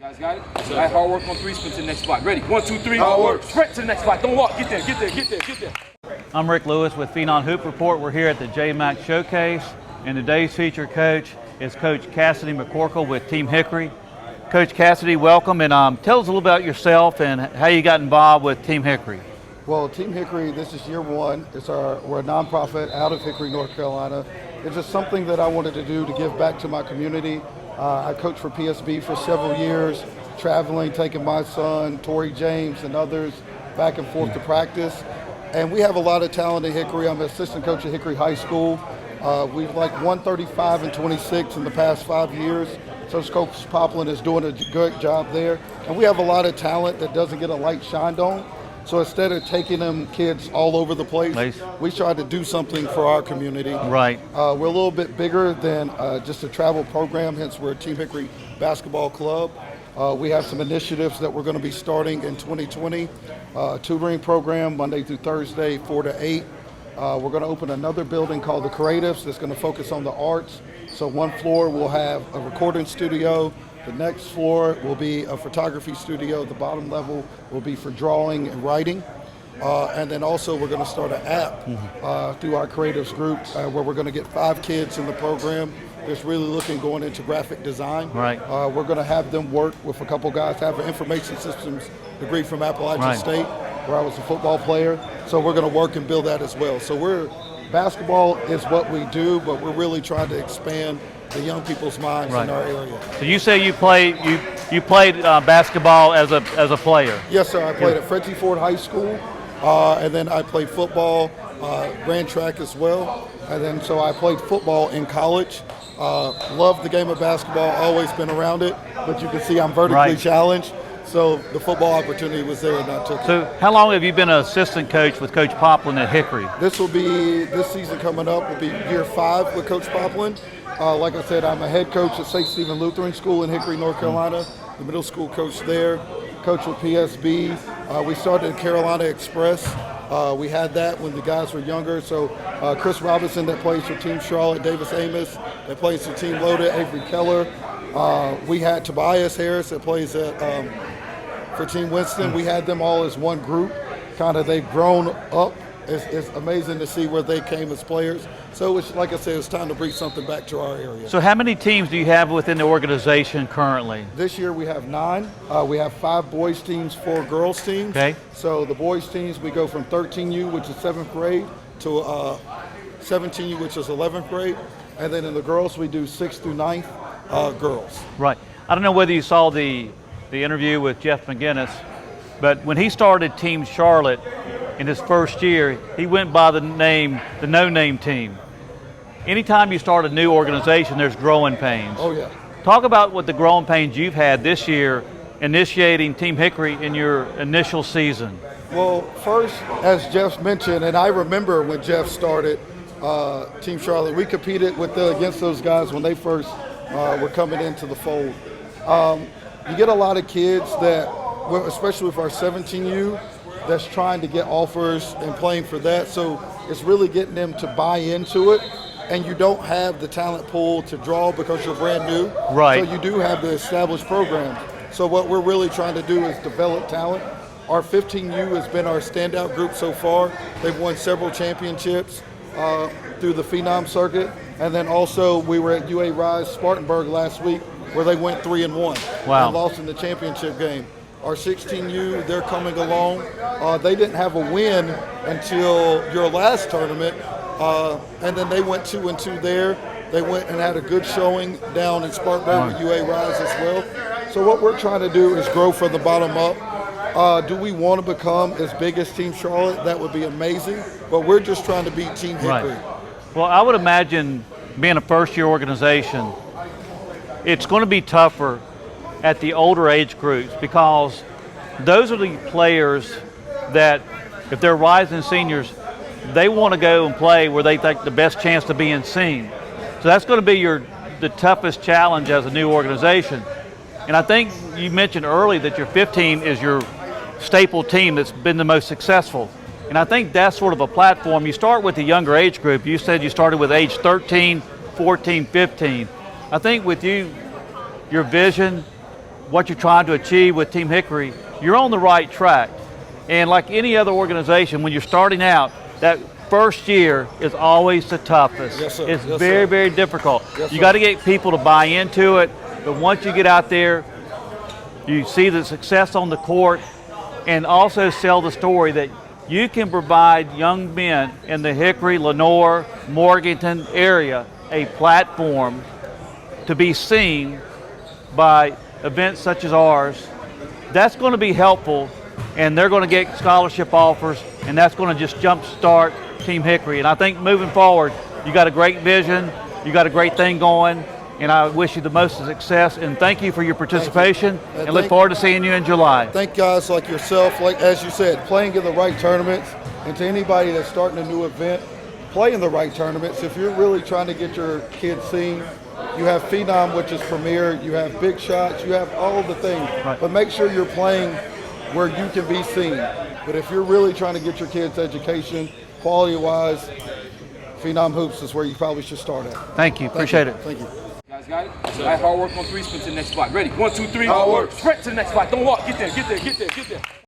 Guys got it? All right, hard work on three, sprint to the next spot. Ready? 1, 2, 3, hard work. Sprint to the next spot. Don't walk. Get there, get there, get there, get there. I'm Rick Lewis with Phenom Hoop Report. We're here at the J-Mac Showcase, and today's featured coach is Coach Cassidy McCorkle with Team Hickory. Coach Cassidy, welcome, and tell us a little about yourself and how you got involved with Team Hickory. Well, Team Hickory, this is year one. We're a nonprofit out of Hickory, North Carolina. It's just something that I wanted to do to give back to my community. I coached for PSB for several years, traveling, taking my son, Torrey James, and others back and forth to practice. And we have a lot of talent at Hickory. I'm an assistant coach at Hickory High School. We've like 135 and 26 in the past 5 years. So Coach Poplin is doing a great job there. And we have a lot of talent that doesn't get a light shined on. So instead of taking them kids all over the place, we try to do something for our community. Right. We're a little bit bigger than just a travel program, hence we're a Team Hickory basketball club. We have some initiatives that we're going to be starting in 2020. Tutoring program Monday through Thursday, 4 to 8. We're going to open another building called the Creatives that's going to focus on the arts. So one floor will have a recording studio. The next floor will be a photography studio. The bottom level will be for drawing and writing. And then also we're going to start an app through our Creatives group where we're going to get 5 kids in the program that's really looking going into graphic design. Right. We're going to have them work with a couple guys, have an information systems degree from Appalachian State, where I was a football player. So we're going to work and build that as well. So basketball is what we do, but we're really trying to expand the young people's minds in our area. So you say you played basketball as a player? Yes, sir. I played at Frederick Ford High School, and then I played football, ran track as well, and then so I played football in college. Loved the game of basketball, always been around it, but you can see I'm vertically challenged. So the football opportunity was there and I took it. So how long have you been an assistant coach with Coach Poplin at Hickory? This season coming up will be year 5 with Coach Poplin. Like I said, I'm a head coach at St. Stephen Lutheran School in Hickory, North Carolina, the middle school coach there, coach with PSB. We started at Carolina Express. We had that when the guys were younger. So Chris Robinson that plays for Team Charlotte, Davis Amos that plays for Team Loaded, Avery Keller. We had Tobias Harris that plays for Team Winston. We had them all as one group. They've grown up. It's amazing to see where they came as players. So it's, like I said, it's time to bring something back to our area. So how many teams do you have within the organization currently? This year we have 9. We have 5 boys teams, 4 girls teams. Okay. So the boys teams, we go from 13U, which is 7th grade, to 17U, which is 11th grade. And then in the girls, we do 6th through 9th girls. Right. I don't know whether you saw the interview with Jeff McGinnis, but when he started Team Charlotte in his first year, he went by the no-name team. Anytime you start a new organization, there's growing pains. Oh, yeah. Talk about what the growing pains you've had this year initiating Team Hickory in your initial season. Well, first, as Jeff mentioned, and I remember when Jeff started Team Charlotte, we competed against those guys when they first were coming into the fold. You get a lot of kids that, especially with our 17U, that's trying to get offers and playing for that. So it's really getting them to buy into it. And you don't have the talent pool to draw because you're brand new. Right. So you do have the established programs. So what we're really trying to do is develop talent. Our 15U has been our standout group so far. They've won several championships through the Phenom circuit. And then also we were at UA Rise Spartanburg last week where they went 3-1. Wow. And lost in the championship game. Our 16U, they're coming along. They didn't have a win until your last tournament. And then they went 2-2 there. They went and had a good showing down in Spartanburg with UA Rise as well. So what we're trying to do is grow from the bottom up. Do we want to become as big as Team Charlotte? That would be amazing. But we're just trying to beat Team Hickory. Right. Well, I would imagine being a first-year organization, it's going to be tougher at the older age groups because those are the players that, if they're rising seniors, they want to go and play where they think the best chance to being seen. So that's going to be the toughest challenge as a new organization. And I think you mentioned early that your 15 is your staple team that's been the most successful. And I think that's sort of a platform. You start with the younger age group. You said you started with age 13, 14, 15. I think with you, your vision, what you're trying to achieve with Team Hickory, you're on the right track. And like any other organization, when you're starting out, that first year is always the toughest. Yes, sir. It's Yes, very, sir. very difficult. Yes, You sir. got to get people to buy into it, but once you get out there, you see the success on the court, and also sell the story that you can provide young men in the Hickory, Lenore, Morganton area a platform to be seen by events such as ours. That's going to be helpful, and they're going to get scholarship offers, and that's going to just jumpstart Team Hickory. And I think moving forward, you got a great vision, you got a great thing going, and I wish you the most success, and thank you for your participation, and look forward to seeing you in July. Thank guys like yourself, like as you said, playing in the right tournaments, and to anybody that's starting a new event, play in the right tournaments. If you're really trying to get your kids seen, you have Phenom, which is premier, you have Big Shots, you have all the things, Right. but make sure you're playing where you can be seen. But if you're really trying to get your kids' education, quality-wise, Phenom Hoops is where you probably should start at. Thank you, appreciate it. Thank you. Guys got it? All right, hard work on 3, sprint to the next spot. Ready? 1, 2, 3. Hard work. Sprint to the next spot. Don't walk. Get there, get there, get there, get there.